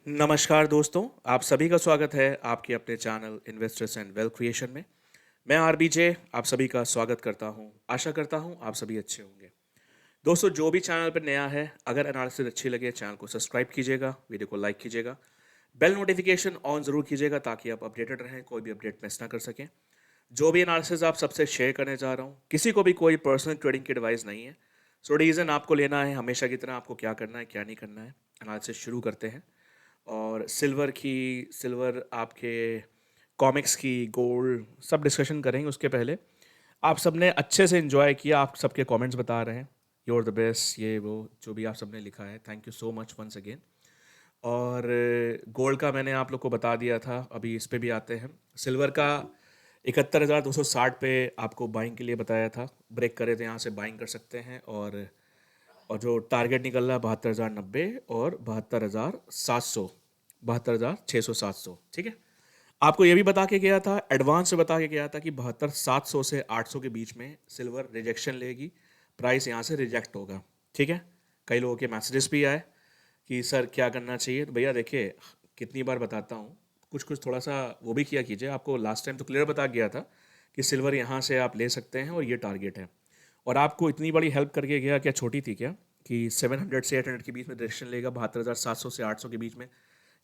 नमस्कार दोस्तों, आप सभी का स्वागत है आपके अपने channel investors and wealth creation में। मैं आरबीजे आप सभी का स्वागत करता हूं। आशा करता हूं आप सभी अच्छे होंगे। दोस्तों, जो भी चैनल पर नया है, अगर एनालिसिस अच्छी लगे चैनल को सब्सक्राइब कीजिएगा, वीडियो को लाइक कीजिएगा, बेल नोटिफिकेशन ऑन ज़रूर कीजिएगा ताकि आप अपडेटेड रहें, कोई भी अपडेट मिस ना कर सकें। जो भी एनालिसिस आप सबसे शेयर करने जा रहा हूँ, किसी को भी कोई पर्सनल ट्रेडिंग की एडवाइस नहीं है। सो रीज़न आपको लेना है हमेशा की तरह, आपको क्या करना है क्या नहीं करना है। एनालिसिस शुरू करते हैं। और सिल्वर आपके कॉमिक्स की, गोल्ड, सब डिस्कशन करेंगे। उसके पहले आप सबने अच्छे से एंजॉय किया, आप सबके कमेंट्स बता रहे हैं, यू आर द बेस्ट, ये वो जो भी आप सबने लिखा है, thank you so much once again. और गोल्ड का मैंने आप लोग को बता दिया था, अभी इस पे भी आते हैं। सिल्वर का 71,260 पे आपको बाइंग के लिए बताया था, ब्रेक करे तो यहाँ से बाइंग कर सकते हैं। और जो टारगेट निकल रहा है 72,090 और 72,700, 72,600, 700, ठीक है। आपको ये भी बता के गया था, एडवांस में बता के गया था कि 72,700 से 800 के बीच में सिल्वर रिजेक्शन लेगी, प्राइस यहाँ से रिजेक्ट होगा, ठीक है। कई लोगों के मैसेजेस भी आए कि सर क्या करना चाहिए। तो भैया देखिए, कितनी बार बताता हूँ, कुछ कुछ थोड़ा सा वो भी किया कीजिए। आपको लास्ट टाइम तो क्लियर बता गया था कि सिल्वर यहाँ से आप ले सकते हैं और ये टारगेट है। और आपको इतनी बड़ी हेल्प करके गया, क्या छोटी थी क्या, कि 700 से 800 के बीच में रिजेक्शन लेगा, 72,700 से 800 के बीच में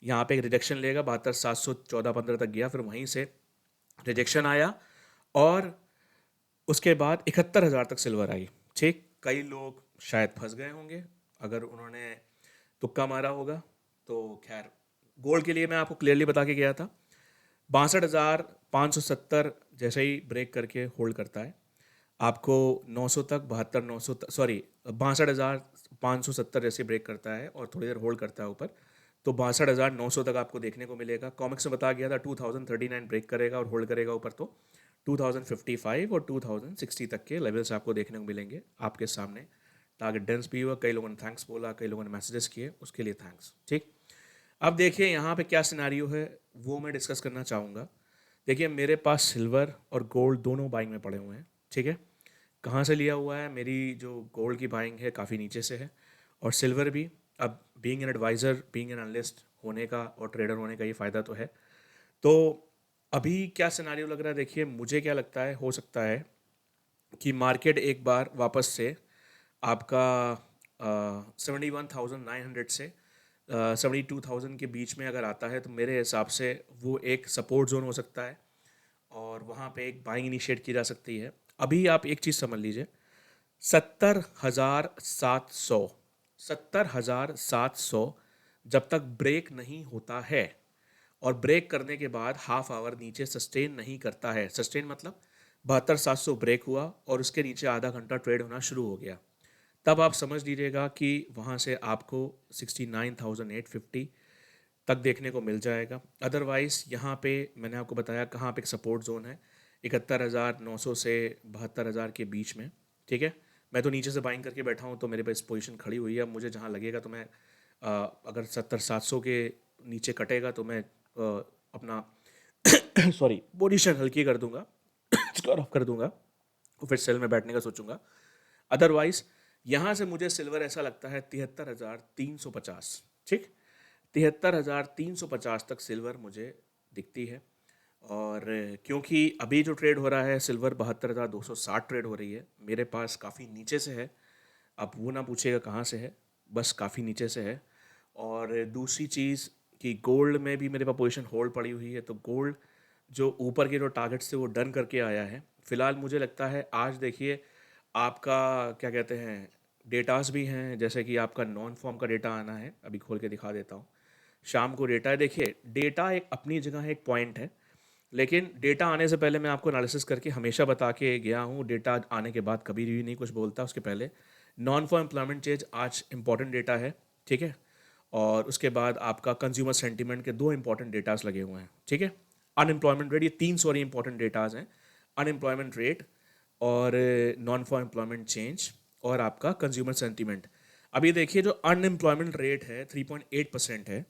यहाँ पे एक रिजेक्शन लेगा, 72,700 14-15 तक गया, फिर वहीं से रिजेक्शन आया और उसके बाद 71,000 तक सिल्वर आई, ठीक। कई लोग शायद फंस गए होंगे अगर उन्होंने तुक्का मारा होगा। तो खैर, गोल्ड के लिए मैं आपको क्लियरली बता के गया था, 62,570 जैसे ही ब्रेक करके होल्ड करता है, आपको 900 तक, 72,900 तक, सॉरी 62,570 जैसे ब्रेक करता है और थोड़ी देर होल्ड करता है ऊपर, तो 62,900 तक आपको देखने को मिलेगा। कॉमिक्स में बताया गया था 2039 ब्रेक करेगा और होल्ड करेगा ऊपर, तो 2055 और 2060 तक के लेवल्स आपको देखने को मिलेंगे आपके सामने। टारगेट डेंस भी हुआ, कई लोगों ने थैंक्स बोला, कई लोगों ने मैसेजेस किए, उसके लिए थैंक्स, ठीक। अब देखिए यहाँ पे क्या सिनेरियो है, वो मैं डिस्कस करना चाहूँगा। देखिए, मेरे पास सिल्वर और गोल्ड दोनों बाइंग में पड़े हुए हैं, ठीक है। कहाँ से लिया हुआ है, मेरी जो गोल्ड की बाइंग है काफ़ी नीचे से है, और सिल्वर भी। अब being an adviser, being an analyst होने का और ट्रेडर होने का ये फ़ायदा तो है। तो अभी क्या सिनेरियो लग रहा है, देखिए मुझे क्या लगता है, हो सकता है कि मार्केट एक बार वापस से आपका 71,900 से 72,000 के बीच में अगर आता है, तो मेरे हिसाब से वो एक सपोर्ट जोन हो सकता है और वहाँ पे एक बाइंग इनिशिएट की जा सकती है। अभी आप एक चीज़ समझ लीजिए, 70,700, 70,700 जब तक ब्रेक नहीं होता है और ब्रेक करने के बाद हाफ आवर नीचे सस्टेन नहीं करता है, सस्टेन मतलब 72,700 ब्रेक हुआ और उसके नीचे आधा घंटा ट्रेड होना शुरू हो गया, तब आप समझ लीजिएगा कि वहाँ से आपको 69,850 तक देखने को मिल जाएगा। अदरवाइज़ यहाँ पे मैंने आपको बताया कहाँ पे एक सपोर्ट जोन है, 71,900 से 72,000 के बीच में, ठीक है। मैं तो नीचे से बाइंग करके बैठा हूँ, तो मेरे पास पोजीशन खड़ी हुई है। अब मुझे जहाँ लगेगा तो मैं अगर 70,700 के नीचे कटेगा तो मैं अपना सॉरी पोजीशन हल्की कर दूंगा, स्टॉप ऑफ कर दूंगा, और फिर सेल में बैठने का सोचूंगा। अदरवाइज यहाँ से मुझे सिल्वर ऐसा लगता है 73,350, ठीक। 73,350 तक सिल्वर मुझे दिखती है। और क्योंकि अभी जो ट्रेड हो रहा है सिल्वर 72,260 ट्रेड हो रही है, मेरे पास काफ़ी नीचे से है। आप वो ना पूछिएगा कहाँ से है, बस काफ़ी नीचे से है। और दूसरी चीज़ कि गोल्ड में भी मेरे पास पोजीशन होल्ड पड़ी हुई है, तो गोल्ड जो ऊपर के जो टारगेट्स थे वो डन करके आया है फिलहाल। मुझे लगता है आज देखिए आपका क्या कहते हैं, डेटास भी हैं, जैसे कि आपका नॉन फॉर्म का डेटा आना है, अभी खोल के दिखा देता हूँ। शाम को डेटा है, देखिए डेटा एक अपनी जगह है, एक पॉइंट है, लेकिन डेटा आने से पहले मैं आपको एनालिसिस करके हमेशा बता के गया हूँ, डेटा आने के बाद कभी भी नहीं कुछ बोलता, उसके पहले नॉन फॉर्म एम्प्लॉयमेंट चेंज आज इंपॉर्टेंट डेटा है, ठीक है। और उसके बाद आपका कंज्यूमर सेंटीमेंट के दो इंपॉर्टेंट डेटास लगे हुए हैं, ठीक है। अनएम्प्लॉयमेंट रेट, ये तीन सॉरी इंपॉर्टेंट डेटाज हैं, अनएम्प्लॉयमेंट रेट और नॉन फॉर एम्प्लॉयमेंट चेंज और आपका कंज्यूमर सेंटीमेंट। अभी देखिए जो अनएम्प्लॉयमेंट रेट है 3.8% है,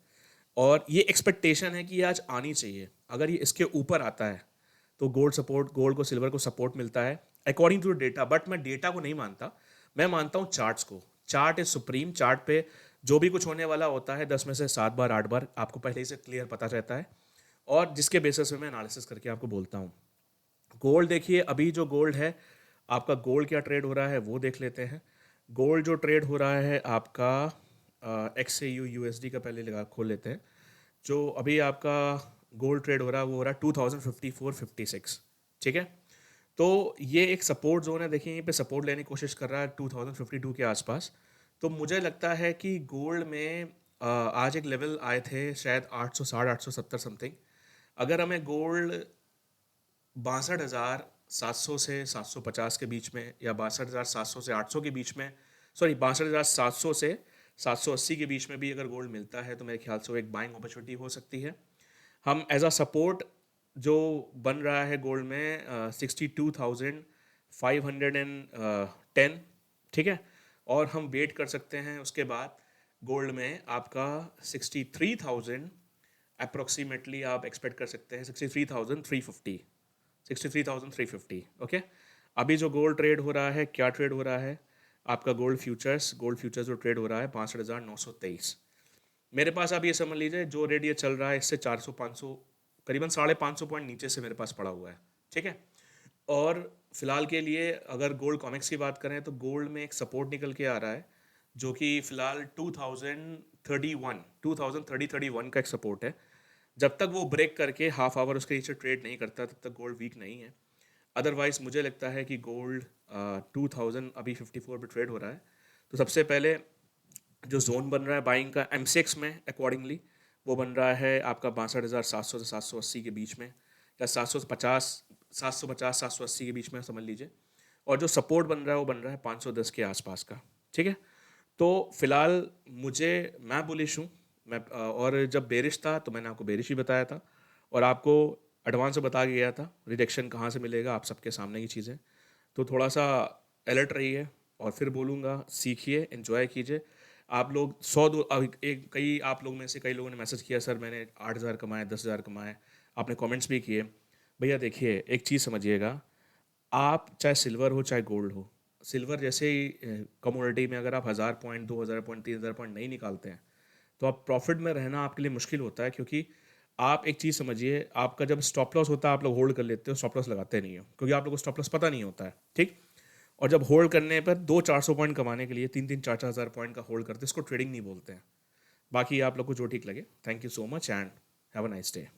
और ये एक्सपेक्टेशन है कि ये आज आनी चाहिए। अगर ये इसके ऊपर आता है तो गोल्ड को सिल्वर को सपोर्ट मिलता है अकॉर्डिंग टू डेटा, बट मैं डेटा को नहीं मानता, मैं मानता हूँ चार्ट्स को। Chart is supreme. चार्ट पे जो भी कुछ होने वाला होता है 10 में से 7 बार 8 बार आपको पहले ही से क्लियर पता रहता है, और जिसके बेसिस पे मैं एनालिसिस करके आपको बोलता हूँ। गोल्ड देखिए, अभी जो गोल्ड है, आपका गोल्ड क्या ट्रेड हो रहा है वो देख लेते हैं। गोल्ड जो ट्रेड हो रहा है आपका XAU USD का पहले लगा खोल लेते हैं। जो अभी आपका गोल्ड ट्रेड हो रहा है वो हो रहा है 2054-56, ठीक है। तो ये एक सपोर्ट जोन है, देखिए यहीं पे सपोर्ट लेने की कोशिश कर रहा है 2052 के आसपास। तो मुझे लगता है कि गोल्ड में आज एक लेवल आए थे शायद 800, साढ़े 870 समथिंग। अगर हमें गोल्ड 62,700 से 750 के बीच में, या 62,700 से 800 के बीच में, सॉरी 62,700 से 780 के बीच में भी अगर गोल्ड मिलता है तो मेरे ख्याल से वो एक बाइंग अपॉर्चुनिटी हो सकती है। हम एज अ सपोर्ट जो बन रहा है गोल्ड में 62,510, ठीक है। और हम वेट कर सकते हैं उसके बाद गोल्ड में आपका 63,000 अप्रोक्सीमेटली आप एक्सपेक्ट कर सकते हैं, 63,350, 63,350, ओके। अभी जो गोल्ड ट्रेड हो रहा है, क्या ट्रेड हो रहा है आपका गोल्ड फ्यूचर्स जो ट्रेड हो रहा है 62,923। मेरे पास आप ये समझ लीजिए जो रेट ये चल रहा है इससे 400-500, करीबन 550 पॉइंट नीचे से मेरे पास पड़ा हुआ है, ठीक है। और फिलहाल के लिए अगर गोल्ड कॉमिक्स की बात करें तो गोल्ड में एक सपोर्ट निकल के आ रहा है जो कि फिलहाल 2031 का एक सपोर्ट है। जब तक वो ब्रेक करके हाफ आवर उसके नीचे ट्रेड नहीं करता तब तक गोल्ड वीक नहीं है। अदरवाइज मुझे लगता है कि गोल्ड 2000 अभी 54 पे ट्रेड हो रहा है। तो सबसे पहले जो जोन बन रहा है बाइंग का MCX में अकॉर्डिंगली, वो बन रहा है आपका 62,700 से 780 के बीच में, या 750 के बीच में समझ लीजिए। और जो सपोर्ट बन रहा है वो बन रहा है 510 के आसपास का, ठीक है। तो फिलहाल मैं बुलिश हूँ। और जब बेरिश था तो मैंने आपको बेरिश ही बताया था, और आपको एडवांस में बता के गया था रिजेक्शन कहाँ से मिलेगा, आप सबके सामने की चीज़ें। तो थोड़ा सा अलर्ट रहिए, और फिर बोलूँगा सीखिए, एंजॉय कीजिए। आप लोग कई आप लोग में से कई लोगों ने मैसेज किया, सर मैंने 8,000 कमाए, 10,000 कमाए। आपने कमेंट्स भी किए। भैया देखिए, एक चीज़ समझिएगा, आप चाहे सिल्वर हो चाहे गोल्ड हो, सिल्वर जैसे ही कमोडिटी में अगर आप 1,000 पॉइंट, 2,000 पॉइंट, 3,000 पॉइंट नहीं निकालते हैं तो आप प्रॉफिट में रहना आपके लिए मुश्किल होता है। क्योंकि आप एक चीज़ समझिए, आपका जब स्टॉप लॉस होता है आप लोग होल्ड कर लेते हो, स्टॉप लॉस लगाते नहीं हो, क्योंकि आप लोग को स्टॉप लॉस पता नहीं होता है, ठीक। और जब होल्ड करने पर 200-400 पॉइंट कमाने के लिए 3-3, 4-4 हज़ार पॉइंट का होल्ड करते हैं, इसको ट्रेडिंग नहीं बोलते हैं। बाकी आप लोग को जो ठीक लगे। Thank you so much and have a nice day.